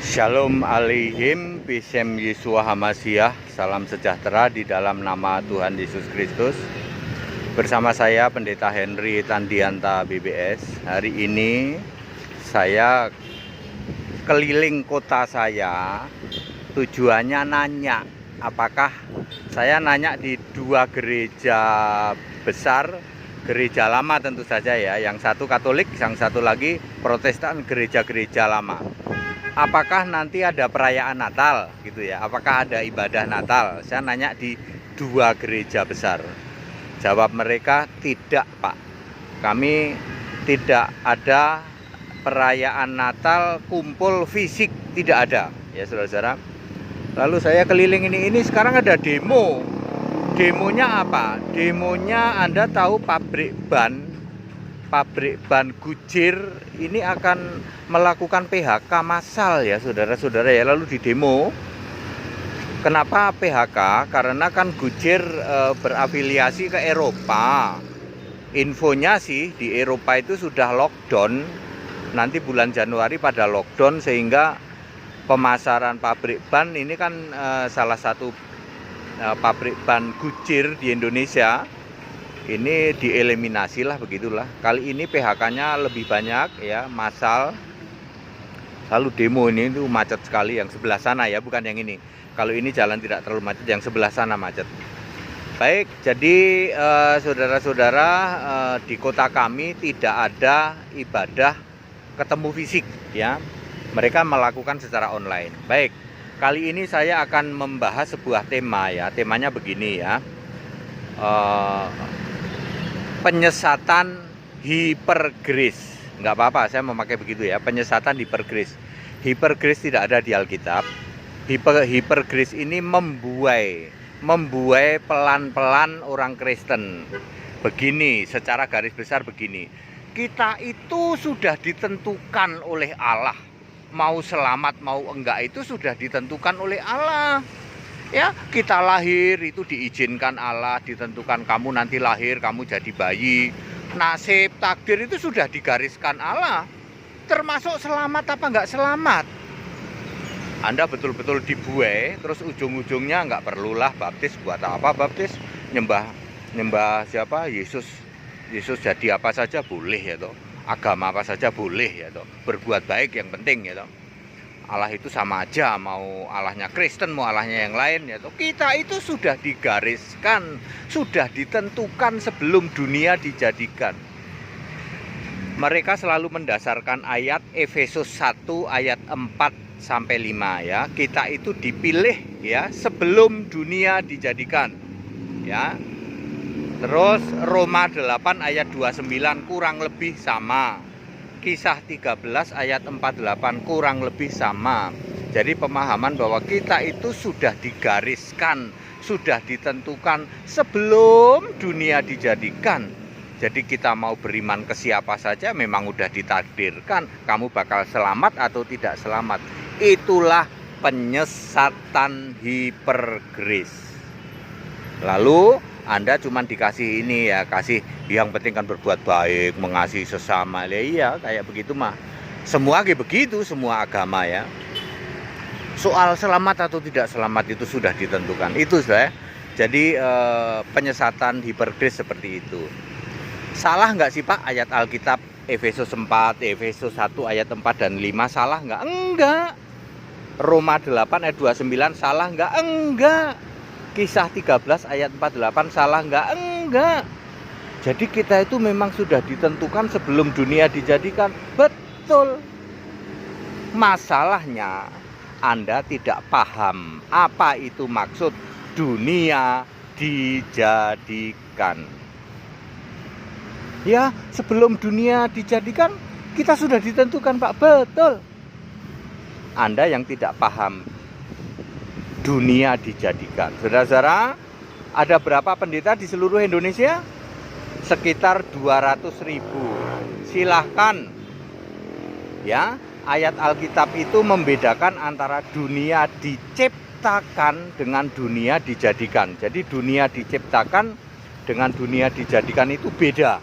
Shalom Aleihim, Bisem Yeshua Hamasiah, salam sejahtera di dalam nama Tuhan Yesus Kristus. Bersama saya Pendeta Henry Tandianta BBS. Hari ini saya keliling kota saya, tujuannya nanya, apakah saya nanya di dua gereja besar, gereja lama tentu saja ya, yang satu Katolik, yang satu lagi Protestan, gereja-gereja lama. Apakah nanti ada perayaan Natal gitu ya? Apakah ada ibadah Natal? Saya nanya di dua gereja besar. Jawab mereka, tidak Pak. Kami tidak ada perayaan Natal kumpul fisik, tidak ada. Ya saudara-saudara. Lalu saya keliling ini sekarang ada demo. Demonya apa? Demonya Anda tahu pabrik ban Gujir ini akan melakukan PHK massal ya saudara-saudara ya. Lalu di demo, kenapa PHK? Karena kan Gujir berafiliasi ke Eropa. Infonya sih di Eropa itu sudah lockdown, nanti bulan Januari pada lockdown, sehingga pemasaran pabrik ban ini kan salah satu pabrik ban Gujir di Indonesia ini dieliminasi lah, begitulah. Kali ini PHK-nya lebih banyak ya, massal. Lalu demo ini tuh macet sekali, yang sebelah sana ya, bukan yang ini. Kalau ini jalan tidak terlalu macet, yang sebelah sana macet. Baik, jadi saudara-saudara, di kota kami tidak ada ibadah ketemu fisik ya. Mereka melakukan secara online. Baik, kali ini saya akan membahas sebuah tema ya. Temanya begini ya. Penyesatan hipergrace. Nggak apa-apa saya memakai begitu ya, penyesatan hipergrace. Hipergrace tidak ada di Alkitab. Hipergrace ini membuai pelan-pelan orang Kristen. Begini, secara garis besar begini. Kita itu sudah ditentukan oleh Allah. Mau selamat mau enggak itu sudah ditentukan oleh Allah. Ya, kita lahir itu diizinkan Allah, ditentukan kamu nanti lahir, kamu jadi bayi. Nasib, takdir itu sudah digariskan Allah. Termasuk selamat apa enggak selamat. Anda betul-betul dibuai, terus ujung-ujungnya enggak perlulah baptis, buat apa baptis? Nyembah siapa? Yesus jadi apa saja boleh ya toh. Agama apa saja boleh ya toh. Berbuat baik yang penting ya toh. Allah itu sama aja, mau Allahnya Kristen, mau Allahnya yang lain ya toh. Kita itu sudah digariskan, sudah ditentukan sebelum dunia dijadikan. Mereka selalu mendasarkan ayat Efesus 1 ayat 4 sampai 5 ya. Kita itu dipilih ya sebelum dunia dijadikan. Ya. Terus Roma 8 ayat 29 kurang lebih sama. Kisah 13 ayat 48 kurang lebih sama. Jadi pemahaman bahwa kita itu sudah digariskan, sudah ditentukan sebelum dunia dijadikan. Jadi kita mau beriman ke siapa saja memang udah ditakdirkan. Kamu bakal selamat atau tidak selamat. Itulah penyesatan hipergrace. Lalu Anda cuma dikasih ini ya, kasih yang penting kan berbuat baik, mengasihi sesama. Ya iya, kayak begitu mah. Semua kayak begitu, semua agama ya. Soal selamat atau tidak selamat itu sudah ditentukan. Itu saya. Jadi penyesatan hipergrace seperti itu. Salah nggak sih Pak ayat Alkitab Efesus 4, Efesus 1 ayat 4 dan 5 salah nggak? Enggak. Roma 8 ayat 29 salah nggak? Enggak. Kisah 13 ayat 48 salah nggak? Enggak. Jadi kita itu memang sudah ditentukan sebelum dunia dijadikan. Betul. Masalahnya Anda tidak paham apa itu maksud dunia dijadikan. Ya, sebelum dunia dijadikan kita sudah ditentukan Pak. Betul. Anda yang tidak paham dunia dijadikan. Saudara-saudara, ada berapa pendeta di seluruh Indonesia? Sekitar 200.000. Silahkan ya, ayat Alkitab itu membedakan antara dunia diciptakan dengan dunia dijadikan. Jadi dunia diciptakan dengan dunia dijadikan itu beda.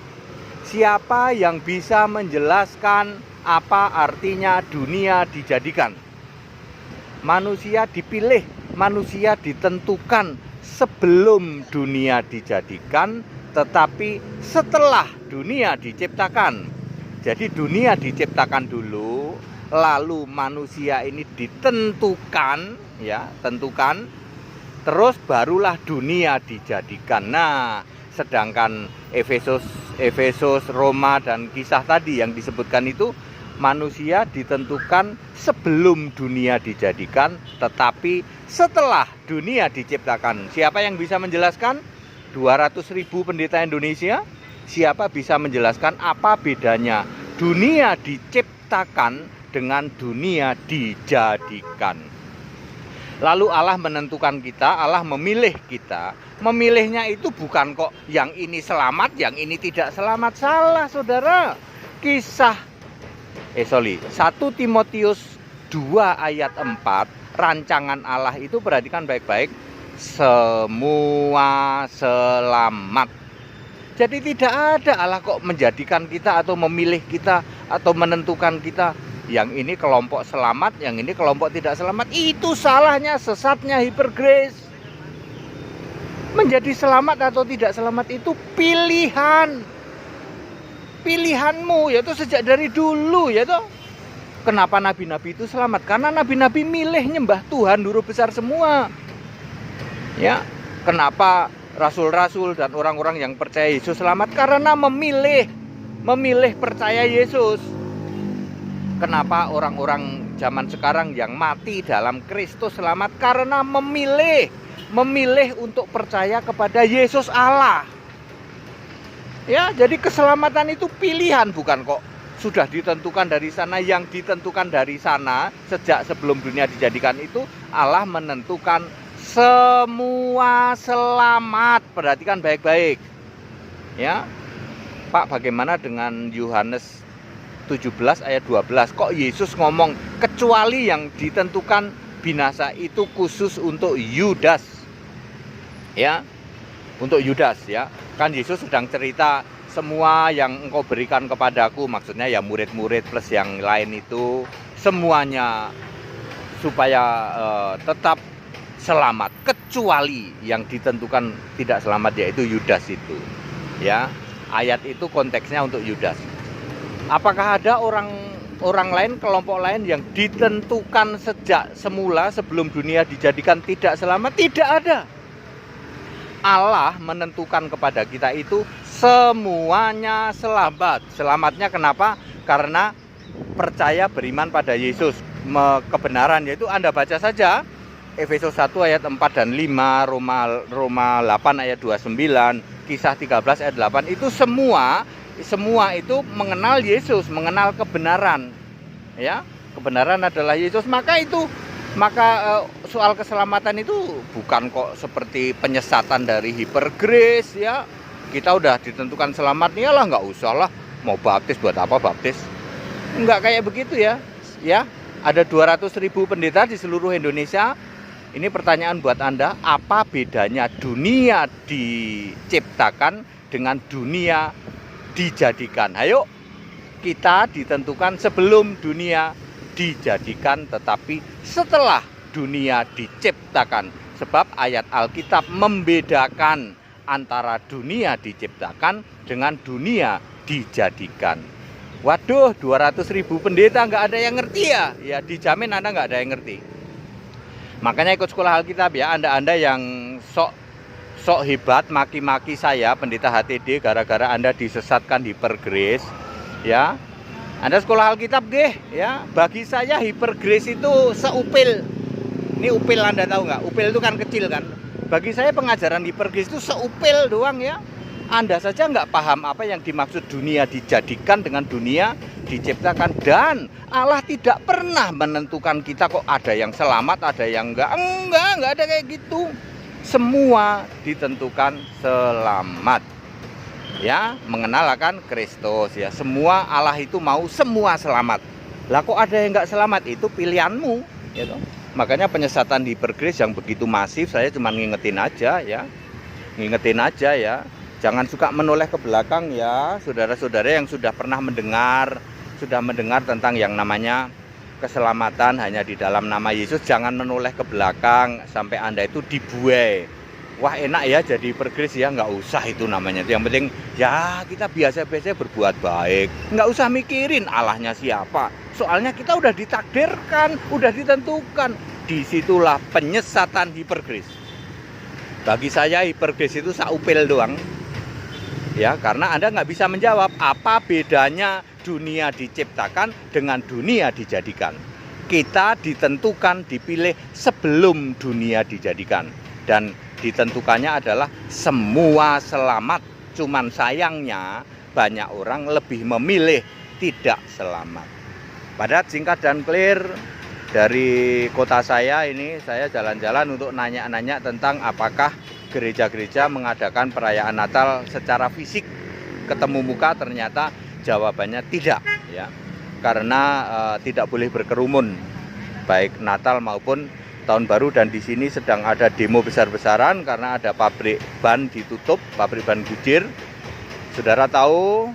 Siapa yang bisa menjelaskan apa artinya dunia dijadikan? manusia dipilih, manusia ditentukan sebelum dunia dijadikan, tetapi setelah dunia diciptakan. Jadi dunia diciptakan dulu, lalu manusia ini ditentukan, ya, tentukan, terus barulah dunia dijadikan. Nah, sedangkan Efesus, Roma, dan Kisah tadi yang disebutkan itu, manusia ditentukan sebelum dunia dijadikan, tetapi setelah dunia diciptakan. Siapa yang bisa menjelaskan? 200.000 pendeta Indonesia. Siapa bisa menjelaskan apa bedanya dunia diciptakan dengan dunia dijadikan? Lalu Allah menentukan kita, Allah memilih kita. Memilihnya itu bukan kok yang ini selamat, yang ini tidak selamat. Salah, saudara. 1 Timotius 2 ayat 4, rancangan Allah itu, perhatikan baik-baik, semua selamat. Jadi tidak ada Allah kok menjadikan kita atau memilih kita atau menentukan kita. Yang ini kelompok selamat, yang ini kelompok tidak selamat. Itu salahnya, sesatnya Hypergrace. Menjadi selamat atau tidak selamat itu pilihan. Pilihanmu, yaitu sejak dari dulu, yaitu. Kenapa nabi-nabi itu selamat? Karena nabi-nabi milih nyembah Tuhan Guru besar semua. Ya, kenapa rasul-rasul dan orang-orang yang percaya Yesus selamat? Karena memilih percaya Yesus. Kenapa orang-orang zaman sekarang yang mati dalam Kristus selamat? Karena memilih untuk percaya kepada Yesus Allah. Ya, jadi keselamatan itu pilihan, bukan kok sudah ditentukan dari sana. Yang ditentukan dari sana sejak sebelum dunia dijadikan itu, Allah menentukan semua selamat. Perhatikan baik-baik. Ya. Pak, bagaimana dengan Yohanes 17 ayat 12? Kok Yesus ngomong kecuali yang ditentukan binasa itu khusus untuk Yudas? Ya. Untuk Yudas, ya. Kan Yesus sedang cerita semua yang engkau berikan kepadaku, maksudnya ya murid-murid plus yang lain itu semuanya supaya tetap selamat, kecuali yang ditentukan tidak selamat, yaitu Yudas itu. Ya, ayat itu konteksnya untuk Yudas. Apakah ada orang lain, kelompok lain yang ditentukan sejak semula sebelum dunia dijadikan tidak selamat? Tidak ada. Allah menentukan kepada kita itu semuanya selamat. Selamatnya kenapa? Karena percaya, beriman pada Yesus. Kebenaran, yaitu Anda baca saja Efesus 1 ayat 4 dan 5, Roma 8 ayat 29, Kisah 13 ayat 8, itu semua itu mengenal Yesus, mengenal kebenaran. Ya, kebenaran adalah Yesus. Maka soal keselamatan itu bukan kok seperti penyesatan dari Hypergrace, ya. Kita udah ditentukan selamat, iyalah nggak usah lah, mau baptis buat apa baptis? Nggak kayak begitu, ya. Ya, ada 200.000 pendeta di seluruh Indonesia. Ini pertanyaan buat Anda, apa bedanya dunia diciptakan dengan dunia dijadikan? Ayo, kita ditentukan sebelum dunia dijadikan, tetapi setelah dunia diciptakan. Sebab ayat Alkitab membedakan antara dunia diciptakan dengan dunia dijadikan. Waduh, 200.000 pendeta nggak ada yang ngerti ya? Ya, dijamin Anda nggak ada yang ngerti. Makanya ikut sekolah Alkitab ya. Anda yang sok hebat maki-maki saya pendeta HTD gara-gara Anda disesatkan Hypergrace, ya. Anda sekolah Alkitab deh, ya. Bagi saya Hypergrace itu seupil. Ini upil, Anda tahu nggak? Upil itu kan kecil kan. Bagi saya pengajaran Hypergrace itu seupil doang, ya. Anda saja nggak paham apa yang dimaksud dunia dijadikan dengan dunia diciptakan. Dan Allah tidak pernah menentukan kita kok ada yang selamat, ada yang enggak ada kayak gitu. Semua ditentukan selamat. Ya, mengenal akan Kristus, ya. Semua Allah itu mau semua selamat. Lah kok ada yang nggak selamat? Itu pilihanmu, gitu. Makanya penyesatan di Hypergrace yang begitu masif, saya cuma ngingetin aja, ya. Ngingetin aja, ya. Jangan suka menoleh ke belakang, ya, saudara-saudara yang sudah pernah mendengar tentang yang namanya keselamatan hanya di dalam nama Yesus. Jangan menoleh ke belakang sampai Anda itu dibuai. Wah enak ya jadi hipergrace ya, nggak usah itu namanya. Yang penting ya kita biasa-biasa berbuat baik. Nggak usah mikirin Allahnya siapa. Soalnya kita udah ditakdirkan, udah ditentukan. Disitulah penyesatan hipergrace. Bagi saya hipergrace itu saupil doang. Ya, karena Anda nggak bisa menjawab apa bedanya dunia diciptakan dengan dunia dijadikan. Kita ditentukan, dipilih sebelum dunia dijadikan. Dan ditentukannya adalah semua selamat. Cuman sayangnya banyak orang lebih memilih tidak selamat. Padahal singkat dan clear, dari kota saya ini saya jalan-jalan untuk nanya-nanya tentang apakah gereja-gereja mengadakan perayaan Natal secara fisik ketemu muka. Ternyata jawabannya tidak ya. Karena tidak boleh berkerumun baik Natal maupun Tahun Baru, dan di sini sedang ada demo besar-besaran karena ada pabrik ban ditutup, pabrik ban Goodyear. Saudara tahu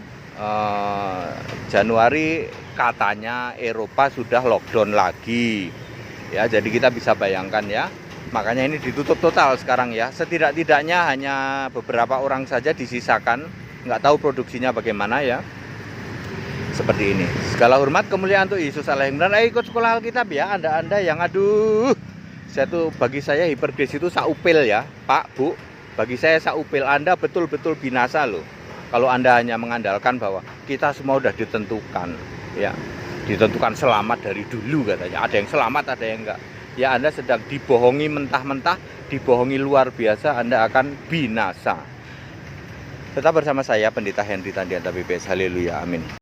Januari katanya Eropa sudah lockdown lagi. Ya, jadi kita bisa bayangkan ya. Makanya ini ditutup total sekarang ya. Setidak-tidaknya hanya beberapa orang saja disisakan. Nggak tahu produksinya bagaimana ya. Seperti ini. Segala hormat kemuliaan untuk Yesus Allah yang benar. Ikut sekolah Alkitab ya. Anda yang aduh. Bagi saya hipergrace itu saupil ya, Pak, Bu. Bagi saya saupil. Anda betul-betul binasa loh. Kalau Anda hanya mengandalkan bahwa kita semua udah ditentukan, ya, ditentukan selamat dari dulu katanya. Ada yang selamat, ada yang enggak. Ya, Anda sedang dibohongi mentah-mentah, dibohongi luar biasa. Anda akan binasa. Tetap bersama saya, Pendeta Henry Tandianta BPS. Haleluya, amin.